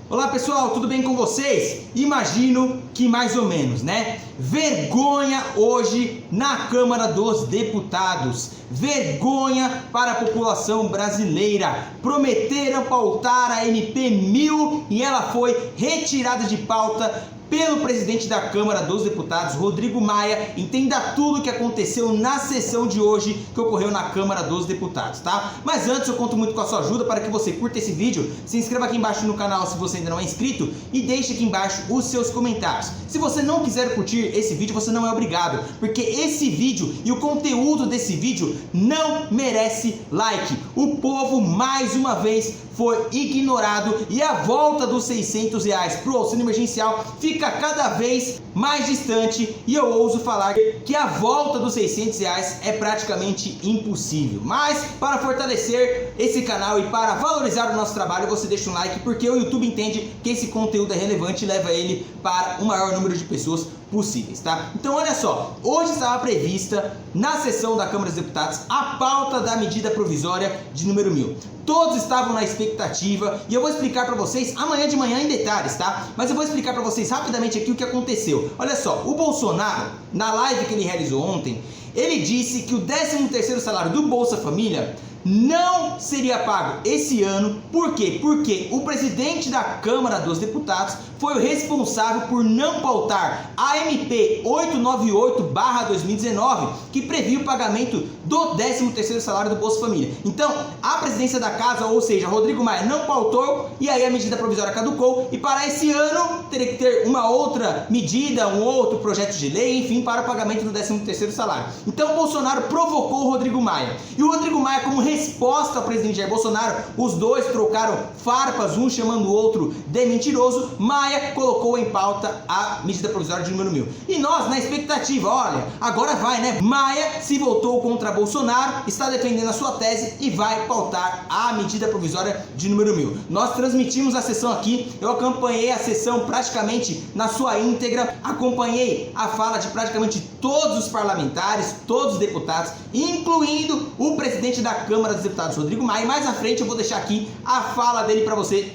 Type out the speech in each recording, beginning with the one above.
Olá pessoal, tudo bem com vocês? Imagino que mais ou menos, né? Vergonha hoje na Câmara dos Deputados. Vergonha para a população brasileira. Prometeram pautar a MP 1000 e ela foi retirada de pauta pelo presidente da Câmara dos Deputados, Rodrigo Maia. Entenda tudo o que aconteceu na sessão de hoje que ocorreu na Câmara dos Deputados, tá? Mas antes eu conto muito com a sua ajuda para que você curta esse vídeo, se inscreva aqui embaixo no canal se você ainda não é inscrito e deixe aqui embaixo os seus comentários. Se você não quiser curtir esse vídeo, você não é obrigado, porque esse vídeo e o conteúdo desse vídeo não merece like. O povo mais uma vez foi ignorado e a volta dos R$600 para o auxílio emergencial fica cada vez mais distante, e eu ouso falar que a volta dos R$600 é praticamente impossível. Mas para fortalecer esse canal e para valorizar o nosso trabalho, você deixa um like, porque o YouTube entende que esse conteúdo é relevante e leva ele para o maior número de pessoas possíveis, tá? Então olha só, hoje estava prevista na sessão da Câmara dos Deputados a pauta da medida provisória de número 1000. Todos estavam na expectativa e eu vou explicar para vocês amanhã de manhã em detalhes, tá? Mas eu vou explicar para vocês rapidamente aqui o que aconteceu. Olha só, o Bolsonaro, na live que ele realizou ontem, ele disse que o 13º salário do Bolsa Família não seria pago esse ano. Por quê? Porque o presidente da Câmara dos Deputados foi o responsável por não pautar a MP 898/2019, que previa o pagamento do 13º salário do Bolsa Família. Então, a presidência da casa, ou seja, Rodrigo Maia, não pautou, e aí a medida provisória caducou, e para esse ano teria que ter uma outra medida, um outro projeto de lei, enfim, para o pagamento do 13º salário. Então, o Bolsonaro provocou o Rodrigo Maia. E o Rodrigo Maia, como resposta ao presidente Jair Bolsonaro, os dois trocaram farpas, um chamando o outro de mentiroso. Maia colocou em pauta a medida provisória de número 1000. E nós, na expectativa, olha, agora vai, né? Maia se voltou contra Bolsonaro, está defendendo a sua tese e vai pautar a medida provisória de número 1000. Nós transmitimos a sessão aqui, eu acompanhei a sessão praticamente na sua íntegra, acompanhei a fala de praticamente todos os parlamentares, todos os deputados, incluindo o presidente da Câmara dos Deputados, Rodrigo Maia. E mais à frente eu vou deixar aqui a fala dele para você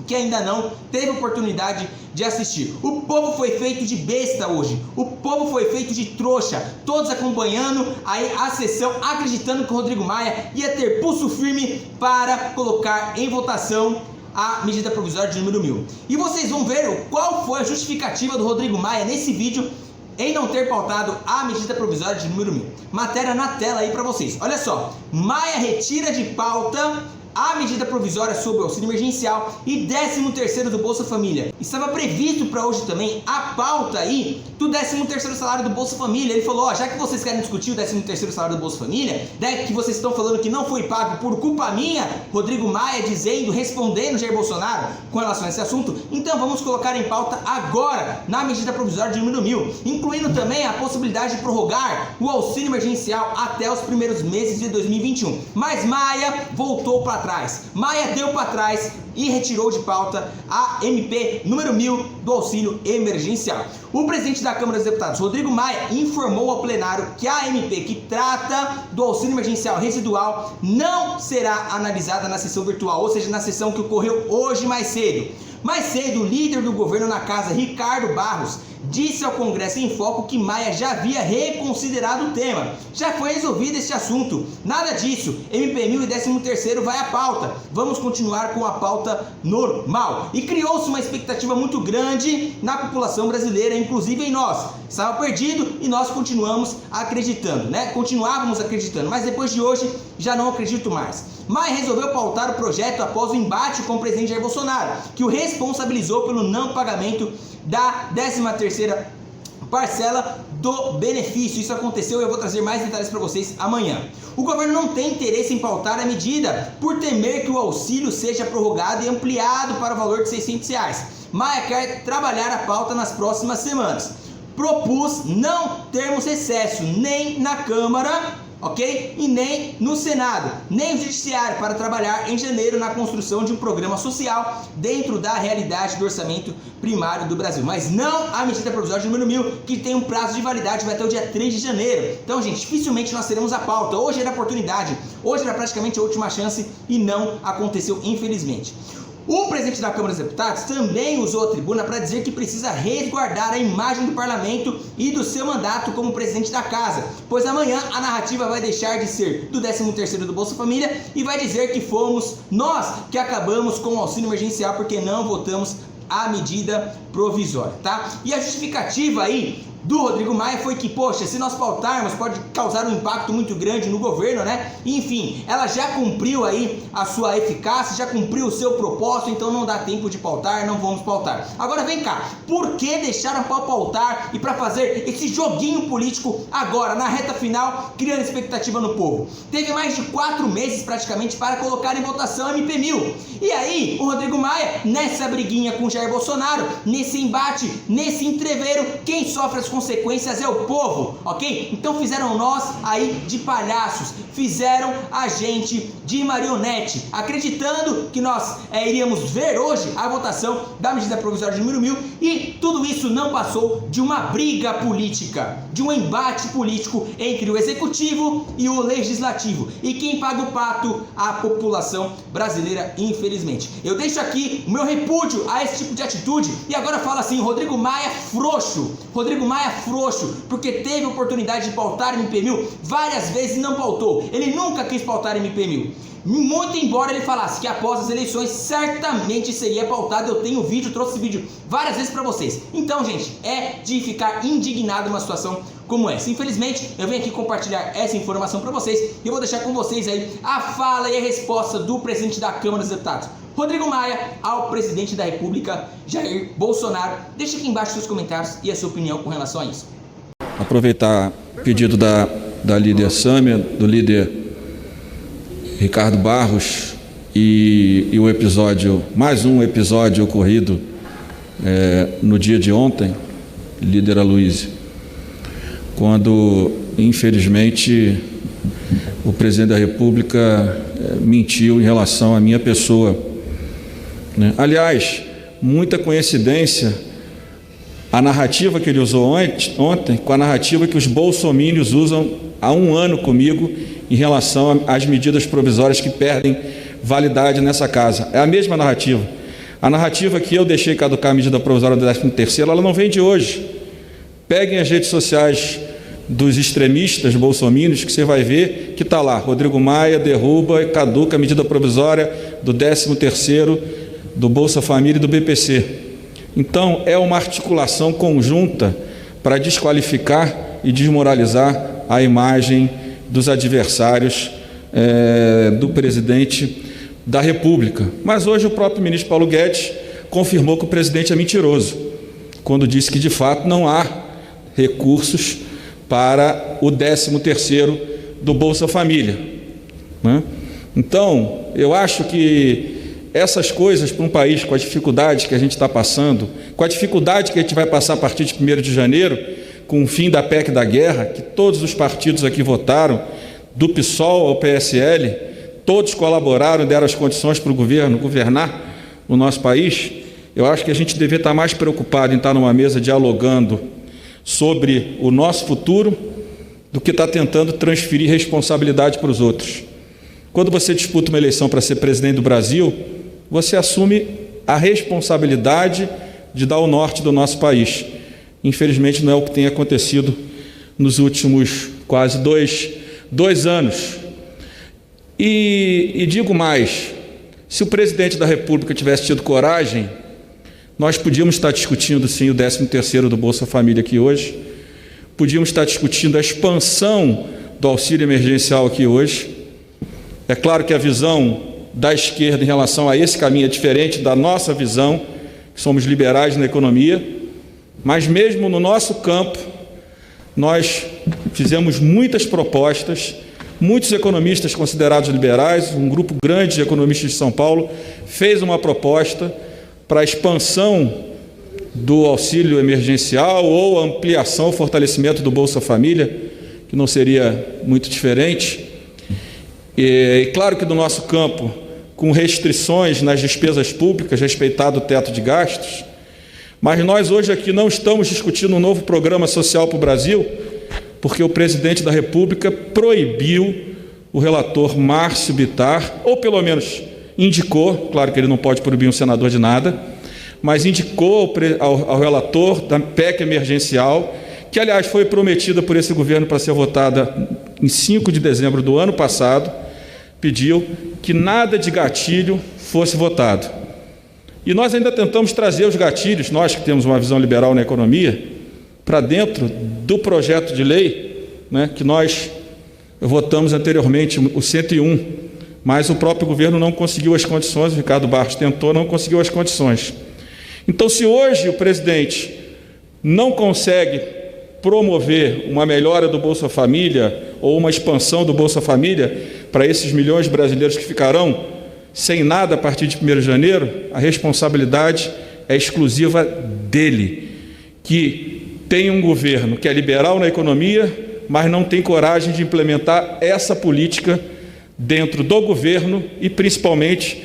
que ainda não teve oportunidade de assistir. O povo foi feito de besta hoje, o povo foi feito de trouxa, todos acompanhando aí a sessão, acreditando que o Rodrigo Maia ia ter pulso firme para colocar em votação a medida provisória de número 1000. E vocês vão ver qual foi a justificativa do Rodrigo Maia nesse vídeo em não ter pautado a medida provisória de número 1000. Matéria na tela aí para vocês. Olha só, Maia retira de pauta a medida provisória sobre o auxílio emergencial e 13º do Bolsa Família. Estava previsto para hoje também a pauta aí do 13º salário do Bolsa Família. Ele falou, ó, já que vocês querem discutir o 13º salário do Bolsa Família, né, que vocês estão falando que não foi pago por culpa minha, Rodrigo Maia dizendo, respondendo Jair Bolsonaro com relação a esse assunto, então vamos colocar em pauta agora na medida provisória de número 1000, incluindo também a possibilidade de prorrogar o auxílio emergencial até os primeiros meses de 2021. Mas Maia voltou para trás. Maia deu para trás e retirou de pauta a MP número 1000 do auxílio emergencial. O presidente da Câmara dos Deputados, Rodrigo Maia, informou ao plenário que a MP que trata do auxílio emergencial residual não será analisada na sessão virtual, ou seja, na sessão que ocorreu hoje mais cedo. Mais cedo, o líder do governo na casa, Ricardo Barros, disse ao Congresso em Foco que Maia já havia reconsiderado o tema. Já foi resolvido esse assunto. Nada disso. MP 1000 e 13º vai à pauta. Vamos continuar com a pauta normal. E criou-se uma expectativa muito grande na população brasileira, inclusive em nós. Estava perdido e nós continuamos acreditando, né? Continuávamos acreditando, mas depois de hoje já não acredito mais. Maia resolveu pautar o projeto após o embate com o presidente Jair Bolsonaro, que o responsabilizou pelo não pagamento da 13ª parcela do benefício. Isso aconteceu e eu vou trazer mais detalhes para vocês amanhã. O governo não tem interesse em pautar a medida por temer que o auxílio seja prorrogado e ampliado para o valor de R$600. Maia quer trabalhar a pauta nas próximas semanas. Propus não termos recesso nem na Câmara, ok? E nem no Senado, nem no Judiciário, para trabalhar em janeiro na construção de um programa social dentro da realidade do orçamento primário do Brasil. Mas não a medida provisória de número 1000, que tem um prazo de validade, vai até o dia 3 de janeiro. Então, gente, dificilmente nós teremos a pauta. Hoje era a oportunidade, hoje era praticamente a última chance e não aconteceu, infelizmente. O presidente da Câmara dos Deputados também usou a tribuna para dizer que precisa resguardar a imagem do parlamento e do seu mandato como presidente da casa, pois amanhã a narrativa vai deixar de ser do 13º do Bolsa Família e vai dizer que fomos nós que acabamos com o auxílio emergencial porque não votamos a medida provisória, tá? E a justificativa aí do Rodrigo Maia foi que, poxa, se nós pautarmos pode causar um impacto muito grande no governo, né? Enfim, ela já cumpriu aí a sua eficácia, já cumpriu o seu propósito, então não dá tempo de pautar, não vamos pautar. Agora vem cá, por que deixaram para pautar e para fazer esse joguinho político agora, na reta final, criando expectativa no povo? Teve mais de 4 meses praticamente para colocar em votação a MP1000. E aí, o Rodrigo Maia, nessa briguinha com o Jair Bolsonaro, nesse embate, nesse entreveiro, quem sofre as consequências é o povo, ok? Então fizeram nós aí de palhaços, fizeram a gente de marionete, acreditando que nós iríamos ver hoje a votação da medida provisória de número 1000 e tudo isso não passou de uma briga política, de um embate político entre o executivo e o legislativo. E quem paga o pato? A população brasileira, infelizmente. Eu deixo aqui o meu repúdio a esse tipo de atitude e agora fala assim, Rodrigo Maia frouxo, Rodrigo Maia frouxo, porque teve oportunidade de pautar MP1000 várias vezes e não pautou. Ele nunca quis pautar MP1000. Muito embora ele falasse que após as eleições certamente seria pautado. Eu tenho vídeo, trouxe esse vídeo várias vezes para vocês. Então, gente, é de ficar indignado uma situação como essa. Infelizmente, eu venho aqui compartilhar essa informação para vocês e eu vou deixar com vocês aí a fala e a resposta do presidente da Câmara dos Deputados, Rodrigo Maia, ao presidente da República, Jair Bolsonaro. Deixa aqui embaixo seus comentários e a sua opinião com relação a isso. Aproveitar o pedido da líder Sâmia, do líder Ricardo Barros e o episódio, mais um episódio ocorrido no dia de ontem, líder Aloysio, quando infelizmente o presidente da República mentiu em relação à minha pessoa, né? Aliás, muita coincidência a narrativa que ele usou ontem com a narrativa que os bolsomínios usam há 1 ano comigo em relação às medidas provisórias que perdem validade nessa casa. É a mesma narrativa. A narrativa que eu deixei caducar a medida provisória do 13º, ela não vem de hoje. Peguem as redes sociais dos extremistas bolsomínios que você vai ver que está lá, Rodrigo Maia derruba e caduca a medida provisória do 13º do Bolsa Família e do BPC. Então, é uma articulação conjunta para desqualificar e desmoralizar a imagem dos adversários do presidente da República. Mas hoje o próprio ministro Paulo Guedes confirmou que o presidente é mentiroso, quando disse que de fato não há recursos para o 13º do Bolsa Família, né? Então, eu acho que essas coisas para um país com a dificuldade que a gente está passando, com a dificuldade que a gente vai passar a partir de 1º de janeiro, com o fim da PEC da guerra, que todos os partidos aqui votaram, do PSOL ao PSL, todos colaboraram, deram as condições para o governo governar o nosso país. Eu acho que a gente deveria estar mais preocupado em estar numa mesa dialogando sobre o nosso futuro do que estar tentando transferir responsabilidade para os outros. Quando você disputa uma eleição para ser presidente do Brasil, você assume a responsabilidade de dar o norte do nosso país. Infelizmente, não é o que tem acontecido nos últimos quase dois anos. E digo mais, se o presidente da República tivesse tido coragem, nós podíamos estar discutindo sim o 13º do Bolsa Família aqui hoje, podíamos estar discutindo a expansão do auxílio emergencial aqui hoje. É claro que a visão da esquerda em relação a esse caminho é diferente da nossa visão, que somos liberais na economia, mas mesmo no nosso campo, nós fizemos muitas propostas, muitos economistas considerados liberais, um grupo grande de economistas de São Paulo, fez uma proposta para a expansão do auxílio emergencial ou ampliação, fortalecimento do Bolsa Família, que não seria muito diferente. E claro que do nosso campo, com restrições nas despesas públicas, respeitado o teto de gastos, mas nós hoje aqui não estamos discutindo um novo programa social para o Brasil, porque o presidente da República proibiu o relator Márcio Bittar, ou pelo menos indicou, claro que ele não pode proibir um senador de nada, mas indicou ao relator da PEC emergencial, que, aliás, foi prometida por esse governo para ser votada em 5 de dezembro do ano passado, pediu que nada de gatilho fosse votado. E nós ainda tentamos trazer os gatilhos, nós que temos uma visão liberal na economia, para dentro do projeto de lei, né, que nós votamos anteriormente, o 101, mas o próprio governo não conseguiu as condições, o Ricardo Barros tentou, não conseguiu as condições. Então, se hoje o presidente não consegue promover uma melhora do Bolsa Família ou uma expansão do Bolsa Família para esses milhões de brasileiros que ficarão sem nada a partir de 1º de janeiro, a responsabilidade é exclusiva dele, que tem um governo que é liberal na economia, mas não tem coragem de implementar essa política dentro do governo e principalmente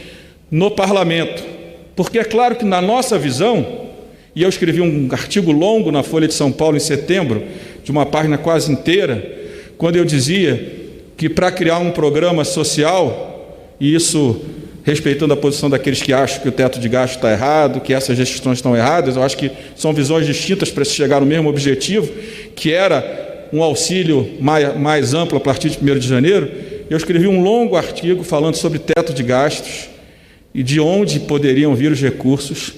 no parlamento. Porque é claro que na nossa visão, e eu escrevi um artigo longo na Folha de São Paulo em setembro, de uma página quase inteira, quando eu dizia que para criar um programa social, e isso respeitando a posição daqueles que acham que o teto de gasto está errado, que essas restrições estão erradas, eu acho que são visões distintas para se chegar no mesmo objetivo, que era um auxílio mais amplo a partir de 1º de janeiro. Eu escrevi um longo artigo falando sobre teto de gastos e de onde poderiam vir os recursos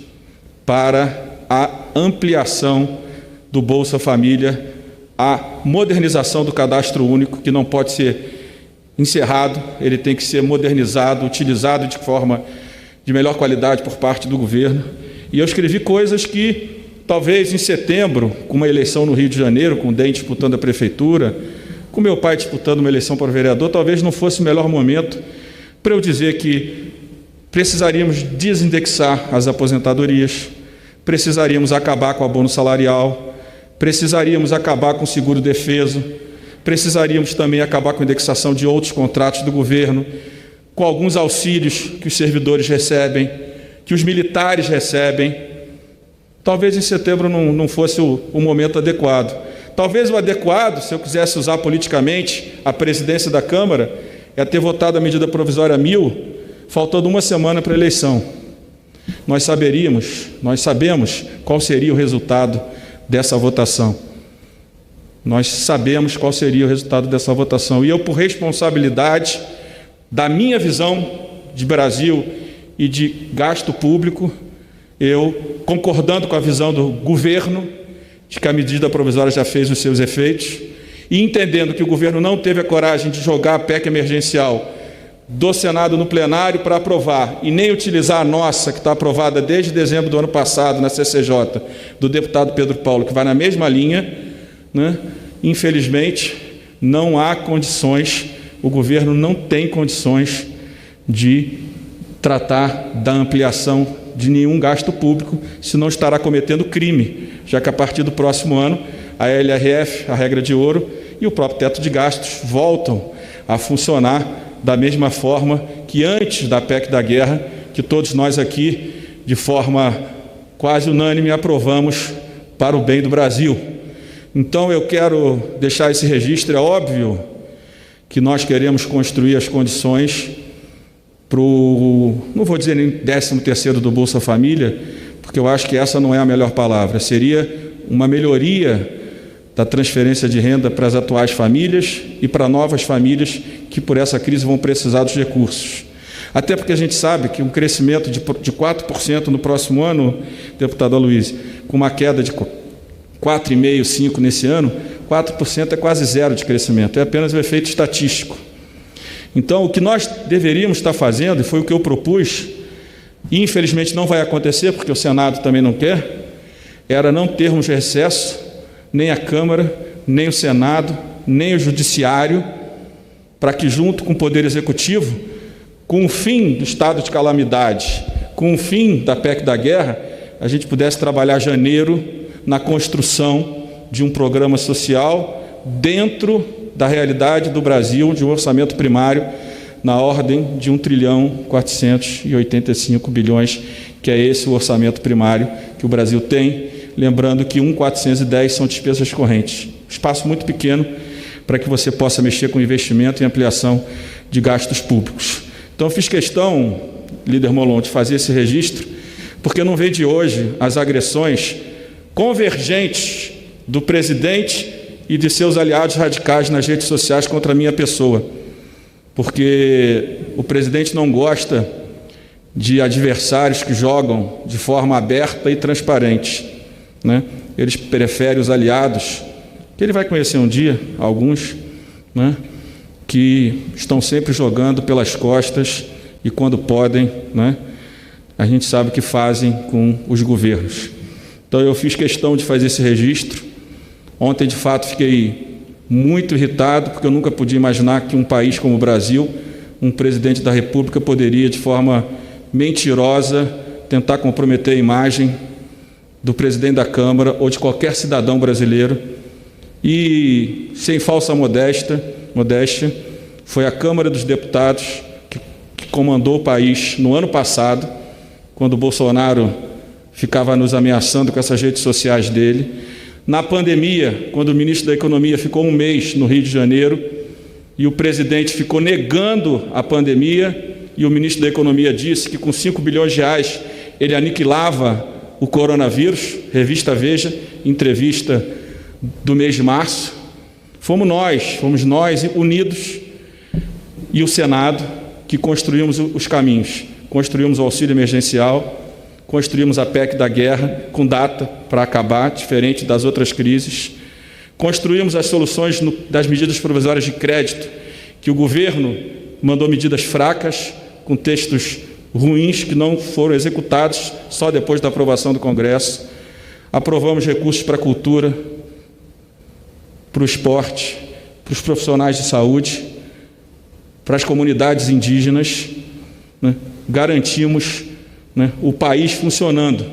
para a ampliação do Bolsa Família, a modernização do cadastro único, que não pode ser encerrado, ele tem que ser modernizado, utilizado de forma de melhor qualidade por parte do governo. E eu escrevi coisas que, talvez em setembro, com uma eleição no Rio de Janeiro, com o DEM disputando a prefeitura, com meu pai disputando uma eleição para vereador, talvez não fosse o melhor momento para eu dizer que precisaríamos desindexar as aposentadorias, precisaríamos acabar com o abono salarial, precisaríamos acabar com o seguro-defeso, precisaríamos também acabar com a indexação de outros contratos do governo, com alguns auxílios que os servidores recebem, que os militares recebem. Talvez em setembro não fosse o momento adequado. Talvez o adequado, se eu quisesse usar politicamente a presidência da Câmara, é ter votado a medida provisória 1000, faltando uma semana para a eleição. Nós sabemos qual seria o resultado dessa votação. Nós sabemos qual seria o resultado dessa votação. E eu, por responsabilidade da minha visão de Brasil e de gasto público, eu, concordando com a visão do governo, de que a medida provisória já fez os seus efeitos, e entendendo que o governo não teve a coragem de jogar a PEC emergencial do Senado no plenário para aprovar, e nem utilizar a nossa, que está aprovada desde dezembro do ano passado na CCJ, do deputado Pedro Paulo, que vai na mesma linha, né? Infelizmente, não há condições, o governo não tem condições de tratar da ampliação de nenhum gasto público, senão estará cometendo crime, já que a partir do próximo ano, a LRF, a regra de ouro, e o próprio teto de gastos voltam a funcionar da mesma forma que antes da PEC da guerra, que todos nós aqui, de forma quase unânime, aprovamos para o bem do Brasil. Então, eu quero deixar esse registro. É óbvio que nós queremos construir as condições para o, não vou dizer nem 13º do Bolsa Família, porque eu acho que essa não é a melhor palavra. Seria uma melhoria da transferência de renda para as atuais famílias e para novas famílias que, por essa crise, vão precisar dos recursos. Até porque a gente sabe que um crescimento de 4% no próximo ano, deputado Aloysio, com uma queda de 4,5%, 5% nesse ano, 4% é quase zero de crescimento, é apenas um efeito estatístico. Então, o que nós deveríamos estar fazendo, e foi o que eu propus, e infelizmente não vai acontecer, porque o Senado também não quer, era não termos recesso, nem a Câmara, nem o Senado, nem o Judiciário, para que, junto com o Poder Executivo, com o fim do estado de calamidade, com o fim da PEC da guerra, a gente pudesse trabalhar janeiro na construção de um programa social dentro da realidade do Brasil, de um orçamento primário na ordem de 1.485 bilhões, que é esse o orçamento primário que o Brasil tem, lembrando que 1.410 são despesas correntes. Espaço muito pequeno para que você possa mexer com investimento e ampliação de gastos públicos. Então, eu fiz questão, líder Molon, de fazer esse registro, porque não vem de hoje as agressões convergentes do presidente e de seus aliados radicais nas redes sociais contra a minha pessoa, porque o presidente não gosta de adversários que jogam de forma aberta e transparente, né? Eles preferem os aliados, que ele vai conhecer um dia, alguns, né, que estão sempre jogando pelas costas e, quando podem, né, a gente sabe o que fazem com os governos. Então eu fiz questão de fazer esse registro. Ontem, de fato, fiquei muito irritado, porque eu nunca podia imaginar que um país como o Brasil, um presidente da República poderia, de forma mentirosa, tentar comprometer a imagem do presidente da Câmara ou de qualquer cidadão brasileiro. E, sem falsa modéstia, foi a Câmara dos Deputados que comandou o país no ano passado, quando o Bolsonaro ficava nos ameaçando com essas redes sociais dele. Na pandemia, quando o ministro da Economia ficou um mês no Rio de Janeiro e o presidente ficou negando a pandemia, e o ministro da Economia disse que com 5 bilhões de reais ele aniquilava o coronavírus, revista Veja, entrevista do mês de março. Fomos nós unidos e o Senado que construímos os caminhos, construímos o auxílio emergencial, construímos a PEC da guerra com data para acabar, diferente das outras crises, construímos as soluções das medidas provisórias de crédito, que o governo mandou medidas fracas, com textos ruins que não foram executados só depois da aprovação do Congresso. Aprovamos recursos para a cultura, para o esporte, para os profissionais de saúde, para as comunidades indígenas, né? Garantimos, né, o país funcionando,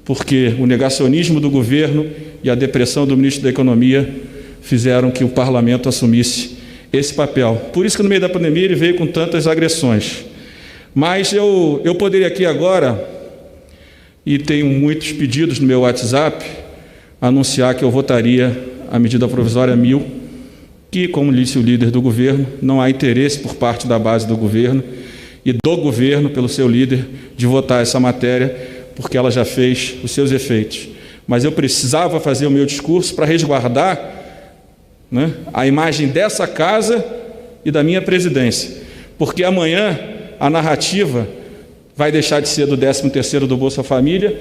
porque o negacionismo do governo e a depressão do ministro da Economia fizeram que o parlamento assumisse esse papel. Por isso que no meio da pandemia ele veio com tantas agressões. Mas eu poderia aqui agora, e tenho muitos pedidos no meu WhatsApp, anunciar que eu votaria a medida provisória 1000, que, como disse o líder do governo, não há interesse por parte da base do governo e do governo, pelo seu líder, de votar essa matéria, porque ela já fez os seus efeitos. Mas eu precisava fazer o meu discurso para resguardar, né, a imagem dessa casa e da minha presidência, porque amanhã a narrativa vai deixar de ser do 13º do Bolsa Família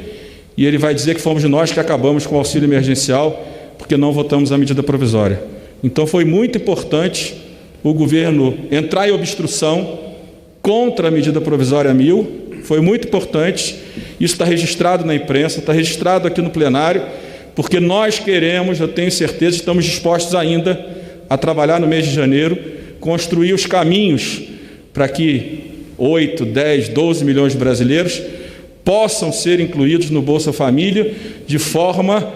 e ele vai dizer que fomos nós que acabamos com o auxílio emergencial porque não votamos a medida provisória. Então foi muito importante o governo entrar em obstrução contra a medida provisória 1000, foi muito importante, isso está registrado na imprensa, está registrado aqui no plenário, porque nós queremos, eu tenho certeza, estamos dispostos ainda a trabalhar no mês de janeiro, construir os caminhos para que 8, 10, 12 milhões de brasileiros possam ser incluídos no Bolsa Família de forma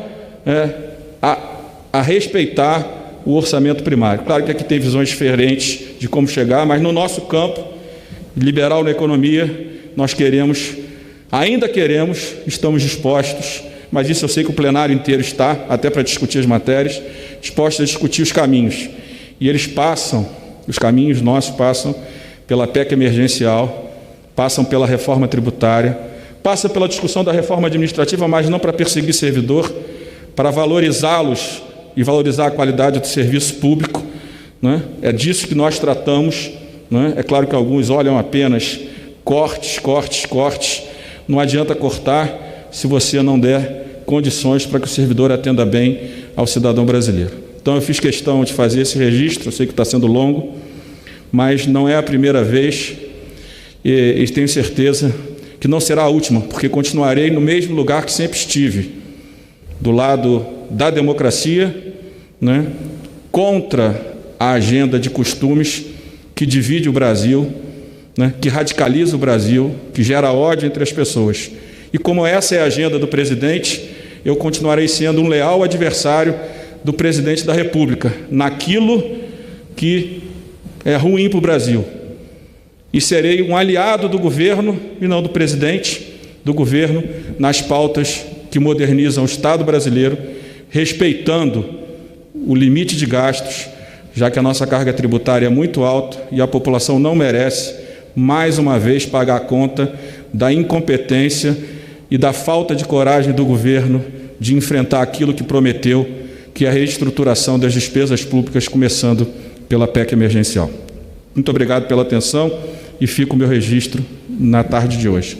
a respeitar o orçamento primário. Claro que aqui tem visões diferentes de como chegar, mas no nosso campo liberal na economia, nós ainda queremos, estamos dispostos, mas isso eu sei que o plenário inteiro está, até para discutir as matérias, dispostos a discutir os caminhos. E eles passam, os caminhos nossos passam pela PEC emergencial, passam pela reforma tributária, passa pela discussão da reforma administrativa, mas não para perseguir servidor, para valorizá-los e valorizar a qualidade do serviço público, né? É disso que nós tratamos, né? É claro que alguns olham apenas cortes, não adianta cortar se você não der condições para que o servidor atenda bem ao cidadão brasileiro. Então eu fiz questão de fazer esse registro, eu sei que está sendo longo, mas não é a primeira vez e tenho certeza que não será a última, porque continuarei no mesmo lugar que sempre estive, do lado da democracia, né, contra a agenda de costumes que divide o Brasil, né, que radicaliza o Brasil, que gera ódio entre as pessoas. E como essa é a agenda do presidente, eu continuarei sendo um leal adversário do presidente da República, naquilo que é ruim para o Brasil. E serei um aliado do governo, e não do presidente, do governo, nas pautas que modernizam o Estado brasileiro, respeitando o limite de gastos, já que a nossa carga tributária é muito alta e a população não merece mais uma vez, pagar a conta da incompetência e da falta de coragem do governo de enfrentar aquilo que prometeu, que é a reestruturação das despesas públicas, começando pela PEC emergencial. Muito obrigado pela atenção e fica o meu registro na tarde de hoje.